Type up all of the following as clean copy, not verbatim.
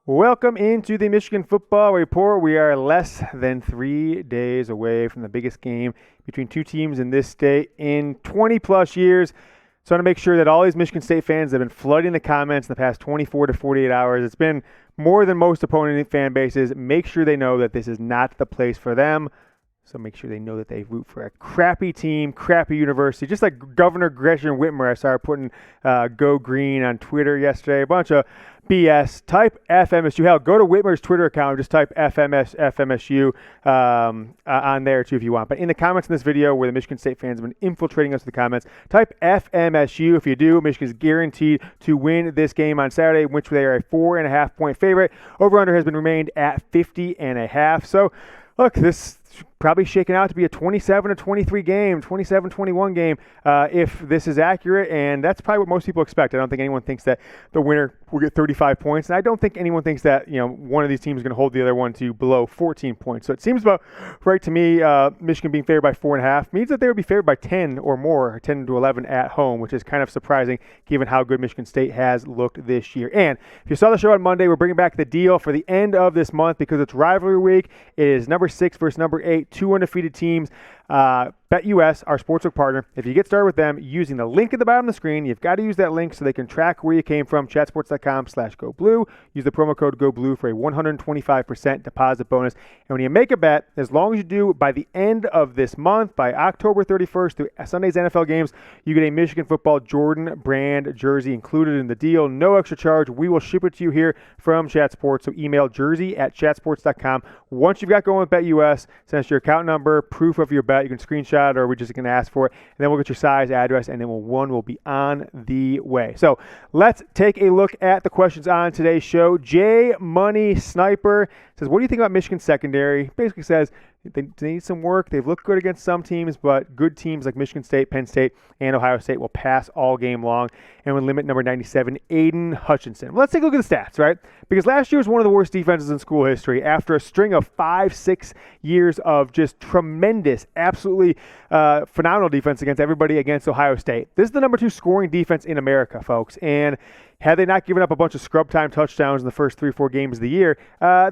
Welcome into the Michigan Football Report. We are less than 3 days away from the biggest game between two teams in this state in 20 plus years. So I want to make sure that all these Michigan State fans that have been flooding the comments in the past 24 to 48 hours, it's been more than most opponent fan bases. Make sure they know that this is not the place for them. So make sure they know that they root for a crappy team, crappy university. Just like Governor Gretchen Whitmer, I started putting Go Green on Twitter yesterday. A bunch of BS. Type F MSU. Hell, go to Whitmer's Twitter account. Just type FMSU on there too if you want. But in the comments in this video where the Michigan State fans have been infiltrating us with the comments, type FMSU. If you do, Michigan's guaranteed to win this game on Saturday, which they are a 4.5-point favorite. Over-under has been remained at 50.5. So, look, this probably shaking out to be a 27-23 game, 27-21 game if this is accurate, and that's probably what most people expect. I don't think anyone thinks that the winner will get 35 points, and I don't think anyone thinks that one of these teams is going to hold the other one to below 14 points. So it seems about right to me. Michigan being favored by 4.5 means that they would be favored by 10 or more, 10 to 11 at home, which is kind of surprising given how good Michigan State has looked this year. And if you saw the show on Monday, we're bringing back the deal for the end of this month because it's rivalry week. It is number 6 versus number 8. Two undefeated teams. BetUS, our sportsbook partner. If you get started with them using the link at the bottom of the screen, you've got to use that link so they can track where you came from. Chatsports.com/GoBlue. Use the promo code GoBlue for a 125% deposit bonus. And when you make a bet, as long as you do by the end of this month, by October 31st through Sunday's NFL games, you get a Michigan football Jordan brand jersey included in the deal. No extra charge. We will ship it to you here from Chat Sports. So email jersey@chatsports.com. Once you've got going with BetUS, send us your account number, proof of your bet. You can screenshot or we're just going to ask for it. And then we'll get your size, address, and then one will be on the way. So let's take a look at the questions on today's show. J Money Sniper says, what do you think about Michigan secondary? Basically says, they need some work. They've looked good against some teams, but good teams like Michigan State, Penn State, and Ohio State will pass all game long and will limit number 97, Aiden Hutchinson. Well, let's take a look at the stats, right? Because last year was one of the worst defenses in school history after a string of 5-6 years of just tremendous, absolutely phenomenal defense against everybody against Ohio State. This is the number 2 scoring defense in America, folks, and had they not given up a bunch of scrub time touchdowns in the first 3 or 4 games of the year,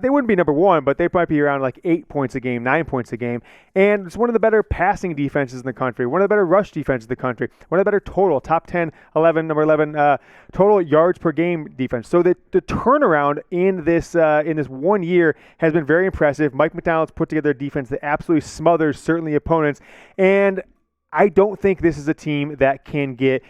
they wouldn't be number 1, but they might be around like 8 points a game, 9 points a game. And it's one of the better passing defenses in the country, one of the better rush defenses in the country, one of the better total, top 10, 11, number 11, total yards per game defense. So the turnaround in this 1 year has been very impressive. Mike McDonald's put together a defense that absolutely smothers certainly opponents. And I don't think this is a team that can get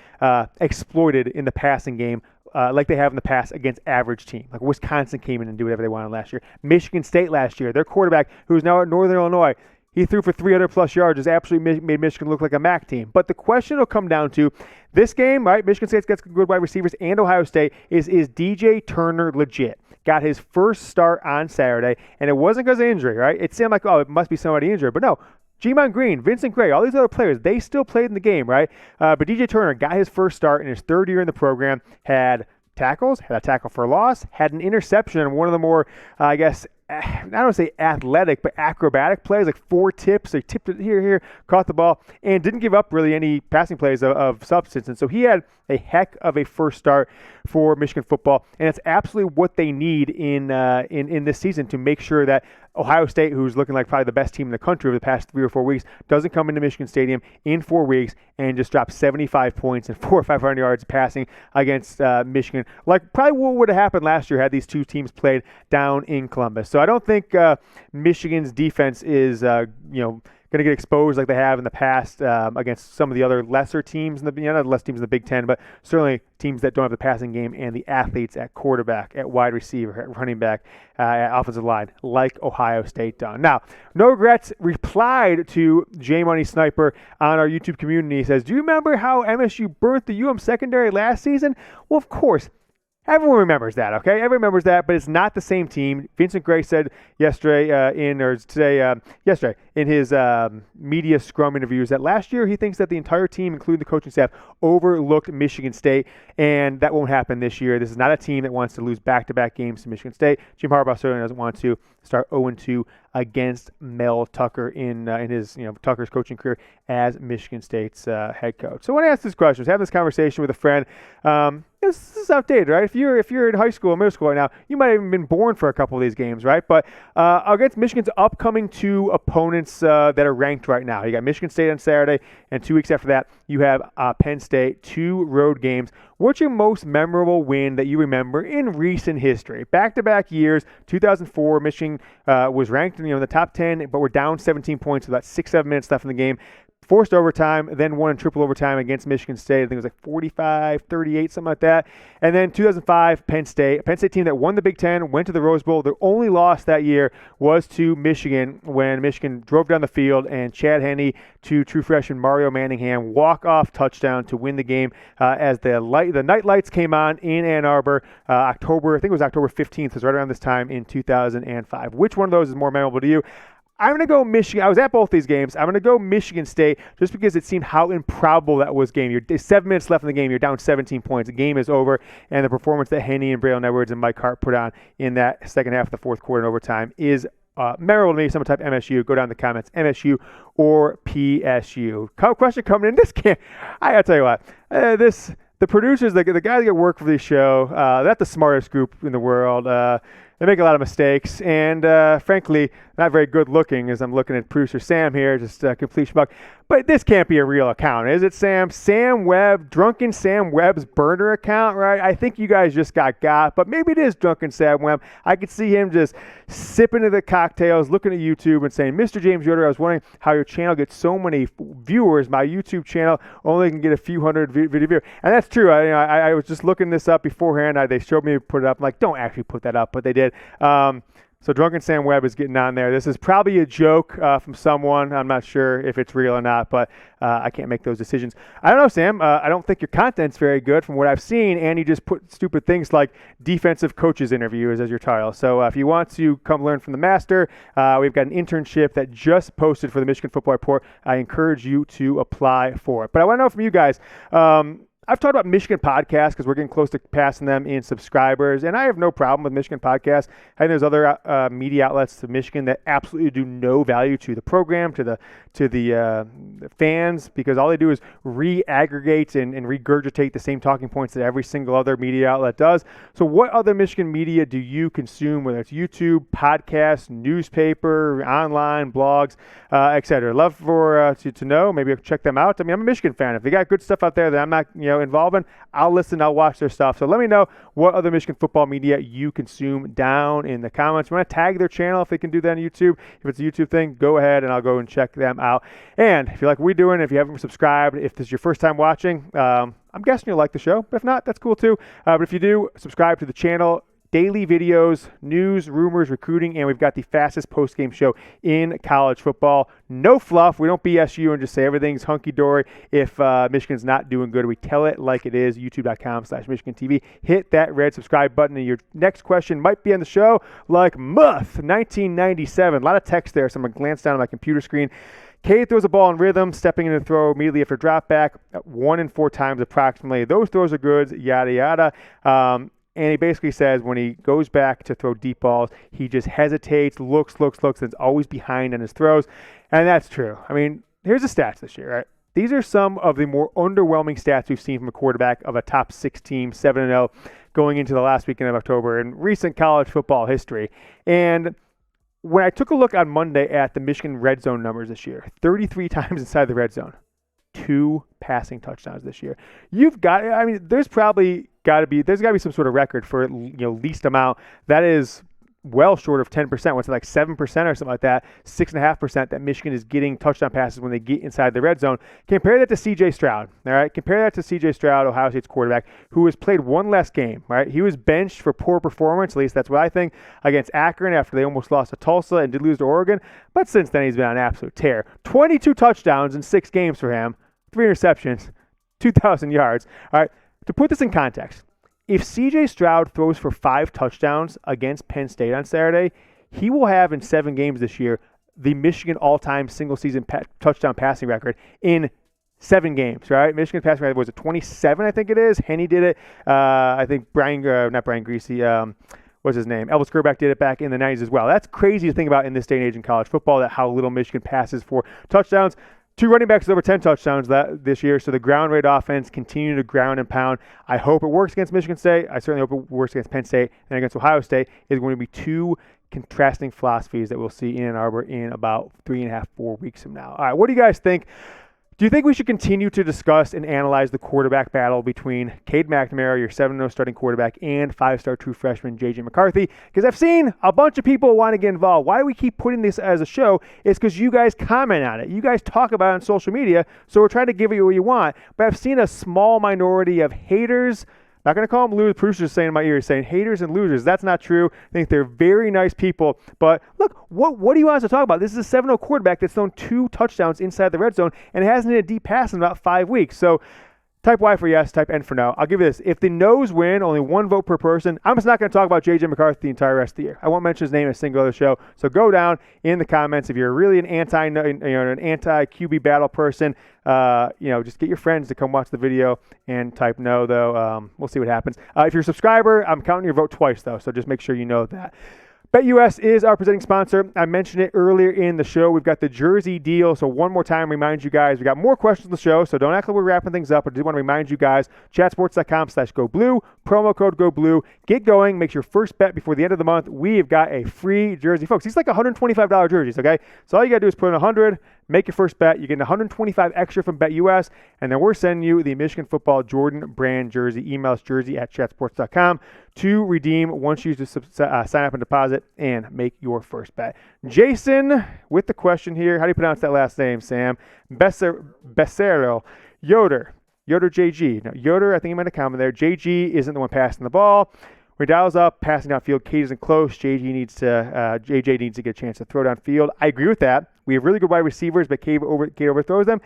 exploited in the passing game like they have in the past against average team. Like Wisconsin came in and did whatever they wanted last year. Michigan State last year, their quarterback, who's now at Northern Illinois, he threw for 300-plus yards, has absolutely made Michigan look like a MAC team. But the question will come down to this game, right? Michigan State's got good wide receivers, and Ohio State is DJ Turner legit? Got his first start on Saturday, and it wasn't because of injury, right? It seemed like, it must be somebody injured. But no, G-Mon Green, Vincent Gray, all these other players, they still played in the game, right? But DJ Turner got his first start in his 3rd year in the program, had tackles, had a tackle for loss, had an interception on one of the more, I don't want to say athletic, but acrobatic plays, like 4 tips. They tipped it here, caught the ball, and didn't give up really any passing plays of substance. And so he had a heck of a first start for Michigan football, and it's absolutely what they need in this season to make sure that Ohio State, who's looking like probably the best team in the country over the past 3 or 4 weeks, doesn't come into Michigan Stadium in 4 weeks and just drop 75 points and 400 or 500 yards passing against Michigan, like probably what would have happened last year had these two teams played down in Columbus. So I don't think Michigan's defense is, going to get exposed like they have in the past against some of the other lesser teams, not less teams in the Big Ten, but certainly teams that don't have the passing game and the athletes at quarterback, at wide receiver, at running back, at offensive line, like Ohio State done. Now, No Regrets replied to J Money Sniper on our YouTube community. He says, do you remember how MSU burnt the UM secondary last season? Well, of course. Everyone remembers that, okay? Everyone remembers that, but it's not the same team. Vincent Gray said yesterday, in his media scrum interviews that last year he thinks that the entire team, including the coaching staff, overlooked Michigan State, and that won't happen this year. This is not a team that wants to lose back-to-back games to Michigan State. Jim Harbaugh certainly doesn't want to start 0-2 against Mel Tucker in his Tucker's coaching career as Michigan State's head coach. So when I ask this question, I was having this conversation with a friend. This is outdated, right? If you're in high school or middle school right now, you might have even been born for a couple of these games, right? But against Michigan's upcoming two opponents that are ranked right now, you got Michigan State on Saturday, and 2 weeks after that, you have Penn State, 2 road games. What's your most memorable win that you remember in recent history? Back-to-back years, 2004, Michigan was ranked in the top 10, but we're down 17 points with about 6-7 minutes left in the game. Forced overtime, then won in triple overtime against Michigan State. I think it was like 45-38, something like that. And then 2005, Penn State. A Penn State team that won the Big Ten, went to the Rose Bowl. Their only loss that year was to Michigan when Michigan drove down the field and Chad Henne to true freshman Mario Manningham walk-off touchdown to win the game as the night lights came on in Ann Arbor. October 15th, was right around this time in 2005. Which one of those is more memorable to you? I'm going to go Michigan. I was at both these games. I'm going to go Michigan State just because it seemed how improbable that was game. You're 7 minutes left in the game. You're down 17 points. The game is over. And the performance that Henne and Braylon Edwards and Mike Hart put on in that second half of the fourth quarter and overtime is memorable to me. Someone type MSU. Go down in the comments. MSU or PSU. Question coming in. This can't. I got to tell you what. The producers, the guys that work for this show, they're not the smartest group in the world. They make a lot of mistakes, and frankly, not very good looking as I'm looking at producer Sam here, just complete schmuck. But this can't be a real account, is it, Sam? Sam Webb, Drunken Sam Webb's burner account, right? I think you guys just got, but maybe it is Drunken Sam Webb. I could see him just sipping of the cocktails, looking at YouTube and saying, Mr. James Yoder, I was wondering how your channel gets so many viewers. My YouTube channel only can get a few hundred video viewers. And that's true. I was just looking this up beforehand. They showed me put it up. I'm like, don't actually put that up, but they did. So Drunken Sam Webb is getting on there. This is probably a joke from someone. I'm not sure if it's real or not, but I can't make those decisions. I don't know, Sam. I don't think your content's very good from what I've seen, and you just put stupid things like defensive coaches interviews as your title. So if you want to come learn from the master, we've got an internship that just posted for the Michigan Football Report. I encourage you to apply for it. But I want to know from you guys, I've talked about Michigan podcasts because we're getting close to passing them in subscribers, and I have no problem with Michigan podcasts. I think there's other media outlets to Michigan that absolutely do no value to the program, to the fans, because all they do is re-aggregate and regurgitate the same talking points that every single other media outlet does. So what other Michigan media do you consume, whether it's YouTube, podcasts, newspaper, online, blogs, etc.? Love to know. Maybe check them out. I mean, I'm a Michigan fan. If they got good stuff out there that I'm not involved in, I'll listen, I'll watch their stuff. So let me know what other Michigan football media you consume down in the comments. You want to tag their channel if they can do that on YouTube. If it's a YouTube thing, go ahead and I'll go and check them out. And if you like what we're doing, if you haven't subscribed, if this is your first time watching, I'm guessing you'll like the show. But if not, that's cool too. But if you do, subscribe to the channel. Daily videos, news, rumors, recruiting, and we've got the fastest post-game show in college football. No fluff. We don't BS you and just say everything's hunky-dory. If Michigan's not doing good, we tell it like it is. YouTube.com/MichiganTV. Hit that red subscribe button, and your next question might be on the show, like Muth, 1997. A lot of text there, so I'm going to glance down at my computer screen. Cade throws a ball in rhythm, stepping in the throw immediately after drop back, 1 in 4 times approximately. Those throws are good, yada, yada. And he basically says when he goes back to throw deep balls, he just hesitates, looks, and is always behind on his throws. And that's true. I mean, here's the stats this year, right? These are some of the more underwhelming stats we've seen from a quarterback of a top 6 team, 7-0, going into the last weekend of October in recent college football history. And when I took a look on Monday at the Michigan red zone numbers this year, 33 times inside the red zone, 2 passing touchdowns this year. There's got to be some sort of record for least amount that is well short of 10%. What's it, like 7% or something like that? 6.5% that Michigan is getting touchdown passes when they get inside the red zone. Compare that to CJ Stroud. All right, compare that to CJ Stroud, Ohio State's quarterback, who has played one less game. Right, he was benched for poor performance. At least that's what I think, against Akron after they almost lost to Tulsa and did lose to Oregon. But since then, he's been on an absolute tear. 22 touchdowns in 6 games for him. 3 interceptions, 2,000 yards. All right, to put this in context, if CJ Stroud throws for 5 touchdowns against Penn State on Saturday, he will have in 7 games this year the Michigan all-time single-season touchdown passing record in 7 games, right? Michigan passing record was 27, I think it is. Henny did it. I think not Brian Greasy, what's his name? Elvis Grbac did it back in the 90s as well. That's crazy to think about in this day and age in college football, that how little Michigan passes for touchdowns. 2 running backs with over 10 touchdowns this year, so the ground rate offense continue to ground and pound. I hope it works against Michigan State. I certainly hope it works against Penn State and against Ohio State. It's going to be 2 contrasting philosophies that we'll see in Ann Arbor in about 3.5, 4 weeks from now. All right, what do you guys think? Do you think we should continue to discuss and analyze the quarterback battle between Cade McNamara, your 7-0 starting quarterback, and 5-star true freshman JJ McCarthy? Because I've seen a bunch of people want to get involved. Why we keep putting this as a show is because you guys comment on it. You guys talk about it on social media, so we're trying to give you what you want. But I've seen a small minority of haters. Not going to call them losers. Producers saying in my ear, saying haters and losers. That's not true. I think they're very nice people. But look, what do you want us to talk about? This is a 7-0 quarterback that's thrown 2 touchdowns inside the red zone and hasn't hit a deep pass in about 5 weeks. So type Y for yes, type N for no. I'll give you this. If the no's win, only 1 vote per person, I'm just not going to talk about J.J. McCarthy the entire rest of the year. I won't mention his name in a single other show. So go down in the comments if you're really an anti-QB battle person. Just get your friends to come watch the video and type no, though. We'll see what happens. If you're a subscriber, I'm counting your vote twice, though, so just make sure you know that. BetUS is our presenting sponsor. I mentioned it earlier in the show. We've got the jersey deal. So one more time, remind you guys, we got more questions on the show, so don't act like we're wrapping things up. I do want to remind you guys, chatsports.com/GoBlue, promo code GoBlue. Get going. Make your first bet before the end of the month. We have got a free jersey. Folks, these are like $125 jerseys, okay? So all you got to do is put in 100, make your first bet. You get 125 extra from BetUS, and then we're sending you the Michigan football Jordan brand jersey. Email us jersey@chatsports.com to redeem once you use to sign up and deposit and make your first bet. Jason with the question here. How do you pronounce that last name, Sam? Becerro. Yoder JG. Now, Yoder, I think he might have comment there. JG isn't the one passing the ball. When he dials up, passing downfield, Cade isn't close. JJ needs to get a chance to throw downfield. I agree with that. We have really good wide receivers, but Cade overthrows them.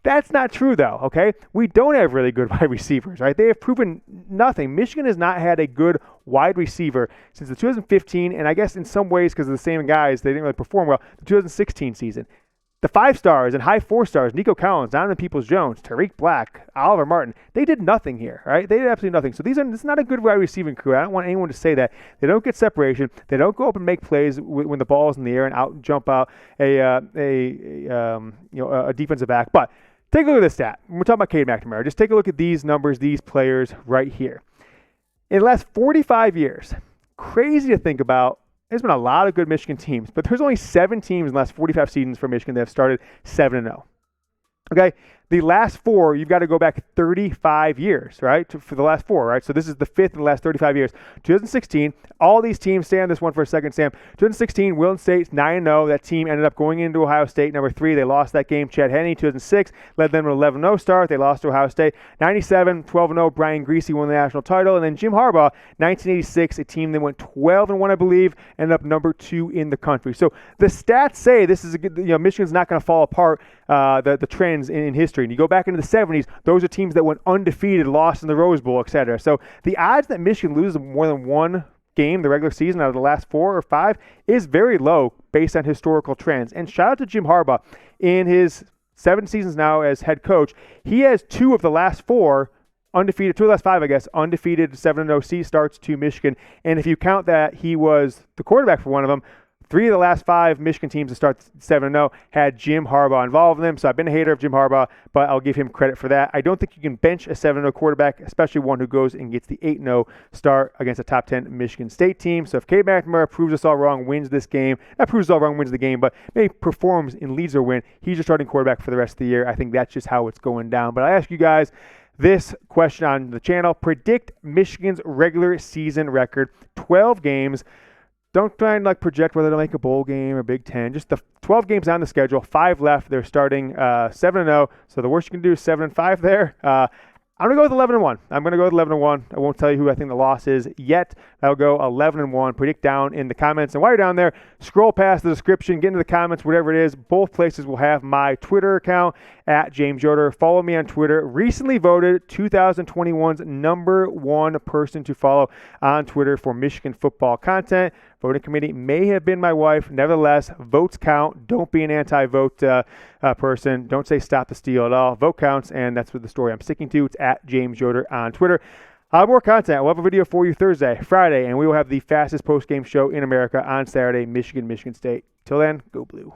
That's not true, though, okay? We don't have really good wide receivers, right? They have proven nothing. Michigan has not had a good wide receiver since the 2015, and I guess in some ways because of the same guys, they didn't really perform well, the 2016 season. The 5 stars and high 4 stars, Nico Collins, Donovan Peoples-Jones, Tariq Black, Oliver Martin, they did nothing here, right? They did absolutely nothing. So this is not a good wide receiving crew. I don't want anyone to say that. They don't get separation. They don't go up and make plays when the ball is in the air and jump out a defensive back. But take a look at this stat. We're talking about Cade McNamara. Just take a look at these numbers, these players right here. In the last 45 years, crazy to think about. There's been a lot of good Michigan teams, but there's only 7 teams in the last 45 seasons for Michigan that have started 7-0. Okay? The last 4, you've got to go back 35 years, right, for the last 4, right? So this is the 5th in the last 35 years. 2016, all these teams, stay on this one for a second, Sam. 2016, Wilton State's 9-0. That team ended up going into Ohio State, number 3. They lost that game. Chad Henne, 2006, led them to an 11-0 start. They lost to Ohio State. 97, 12-0. Brian Greasy won the national title. And then Jim Harbaugh, 1986, a team that went 12-1, I believe, ended up number 2 in the country. So the stats say this is a good, Michigan's not going to fall apart, the trends in history. And you go back into the 70s, those are teams that went undefeated, lost in the Rose Bowl, etc. So the odds that Michigan loses more than one game the regular season out of the last 4 or 5 is very low based on historical trends. And shout out to Jim Harbaugh. In his 7 seasons now as head coach, he has 2 of the last 4 undefeated, 2 of the last 5, I guess, undefeated 7-0 C starts to Michigan. And if you count that he was the quarterback for one of them, 3 of the last 5 Michigan teams to start 7-0 had Jim Harbaugh involved in them. So I've been a hater of Jim Harbaugh, but I'll give him credit for that. I don't think you can bench a 7-0 quarterback, especially one who goes and gets the 8-0 start against a top 10 Michigan State team. So if Cade McNamara proves us all wrong, wins this game, not proves us all wrong, wins the game, but maybe performs and leads their win, he's your starting quarterback for the rest of the year. I think that's just how it's going down. But I ask you guys this question on the channel. Predict Michigan's regular season record, 12 games. Don't try and project whether to make a bowl game or Big Ten. Just the 12 games on the schedule, 5 left. They're starting 7-0. So the worst you can do is 7-5 there. I'm going to go with 11-1. I'm going to go with 11-1. I won't tell you who I think the loss is yet. I'll go 11-1. Predict down in the comments. And while you're down there, scroll past the description, get into the comments, whatever it is. Both places will have my Twitter account at James Yoder. Follow me on Twitter. Recently voted 2021's #1 person to follow on Twitter for Michigan football content. voting committee may have been my wife. Nevertheless, votes count. Don't be an anti-vote person. Don't say stop the steal at all. Vote counts, and that's what the story I'm sticking to. It's at James Yoder on Twitter. I'll have more content. We'll have a video for you Thursday, Friday, and we will have the fastest post-game show in America on Saturday, Michigan State. Till then, go Blue.